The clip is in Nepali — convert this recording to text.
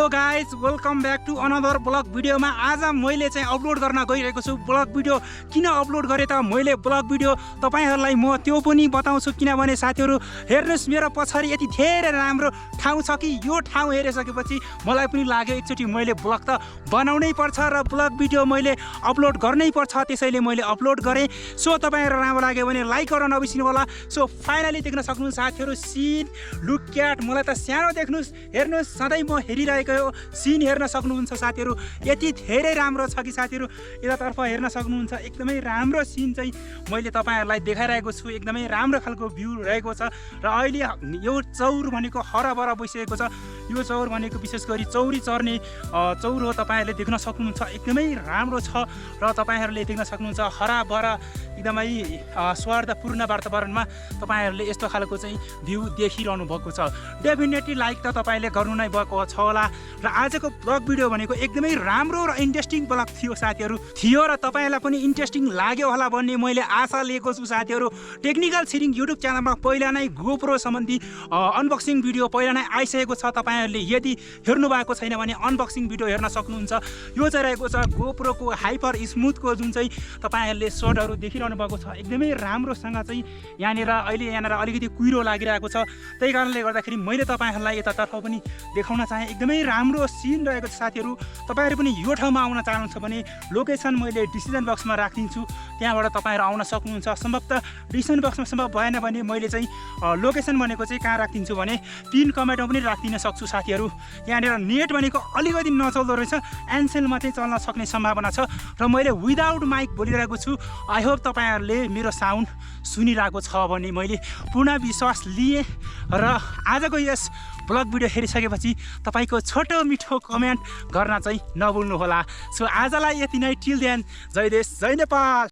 Hello guys welcome back to another vlog भिडियोमा। आज मैले चाहिँ अपलोड गर्न गइरहेको छु ब्लग भिडियो। किन अपलोड गरेँ त मैले ब्लग भिडियो तपाईहरुलाई म त्यो पनि बताउँछु, किनभने साथीहरु हेर्नुस् मेरो पछाडि यति धेरै राम्रो ठाउँ छ कि यो ठाउँ हेरिसकेपछि मलाई पनि लाग्यो एकचोटि मैले ब्लग त बनाउनै पर्छ र ब्लग भिडियो मैले अपलोड गर्नै पर्छ, त्यसैले मैले अपलोड गरेँ। सो तपाईहरु राम्रो लाग्यो भने लाइक गर्न नबिर्सिनु होला। सो फाइनली देख्न सक्नुहुन्छ साथीहरु सीन लुक क्याट, मलाई त सानो देख्नुस्, हेर्नुस् सधैँ म हेरिरहेको सीन हेर्न सक्नुहुन्छ साथीहरु। यति धेरै राम्रो छ कि साथीहरु यतातर्फ हेर्न सक्नुहुन्छ, एकदमै राम्रो सीन चाहिँ मैले तपाईहरुलाई देखाइरहेको छु। एकदमै राम्रो खालको भ्यू रहेको छ र अहिले यो चौर भनेको हराभरा भइसकेको छ। यो चौर भनेको विशेष गरी चौरी चर्ने चौर हो, तपाईहरुले देख्न सक्नुहुन्छ। एकदमै राम्रो छ र तपाईहरुले देख्न सक्नुहुन्छ हराभरा एकदमै स्वार्थपूर्ण वातावरणमा तपाईहरुले यस्तो खालको चाहिँ भ्यू देखिरहनु भएको छ। डेफिनेटली लाइक त तपाईले गर्नु नै भएको छ होला। र आजको ब्लग भिडियो भनेको एकदमै राम्रो र इन्ट्रेस्टिङ ब्लग थियो साथीहरु, र तपाईलाई पनि इन्ट्रेस्टिङ लाग्यो होला भन्ने मैले आशा लिएको छु साथीहरु। टेक्निकल छिरिङ युट्युब च्यानलमा पहिला नै गोप्रो सम्बन्धी अनबक्सिङ भिडियो पहिला नै आइसकेको छ। तपाईहरुले यदि हेर्नु भएको छैन भने अनबक्सिङ भिडियो हेर्न सक्नुहुन्छ। यो चाहिँ रहेको छ गोप्रोको हाइपर स्मुथको जुन चाहिँ तपाईहरुले शटहरु देखिरहनु भएको छ। एकदमै राम्रोसँग चाहिँ यहाँनिर अलिकति कुहिरो लागिरहेको छ, त्यही कारणले गर्दाखेरि मैले तपाईहरुलाई यतातर्फ पनि देखाउन चाहे। एकदमै राम्रो सीन रहेको छ साथीहरु। तपाईहरु पनि यो ठाउँमा आउन चाहनुहुन्छ भने लोकेसन मैले डिस्क्रिप्सन बक्समा राखिदिन्छु, त्यहाँबाट तपाईहरु आउन सक्नुहुन्छ। सम्भवतः डिस्क्रिप्सन बक्समा सम्भव भएन भने मैले चाहिँ लोकेसन भनेको चाहिँ कहाँ राखिदिन्छु भने पिन कमेन्टमा पनि राखिदिन सक्छु साथीहरु। यहाँनिर नेट भनेको अलिकति नचल्दो रहेछ, एनसेलमा चाहिँ चल्न सक्ने सम्भावना छ र मैले विदाउट माइक बोलिरहेको छु। आई होप तपाईहरुले मेरो साउन्ड सुनिरहेको छ भने मैले पूर्ण विश्वास लिएँ। र आजको यस ब्लग भिडियो हेरिसकेपछि तपाईको छोटो मिठो कमेन्ट गर्न चाहिँ नभुल्नु होला। सो आजलाई यति नै, टिल देन जय देश जय नेपाल।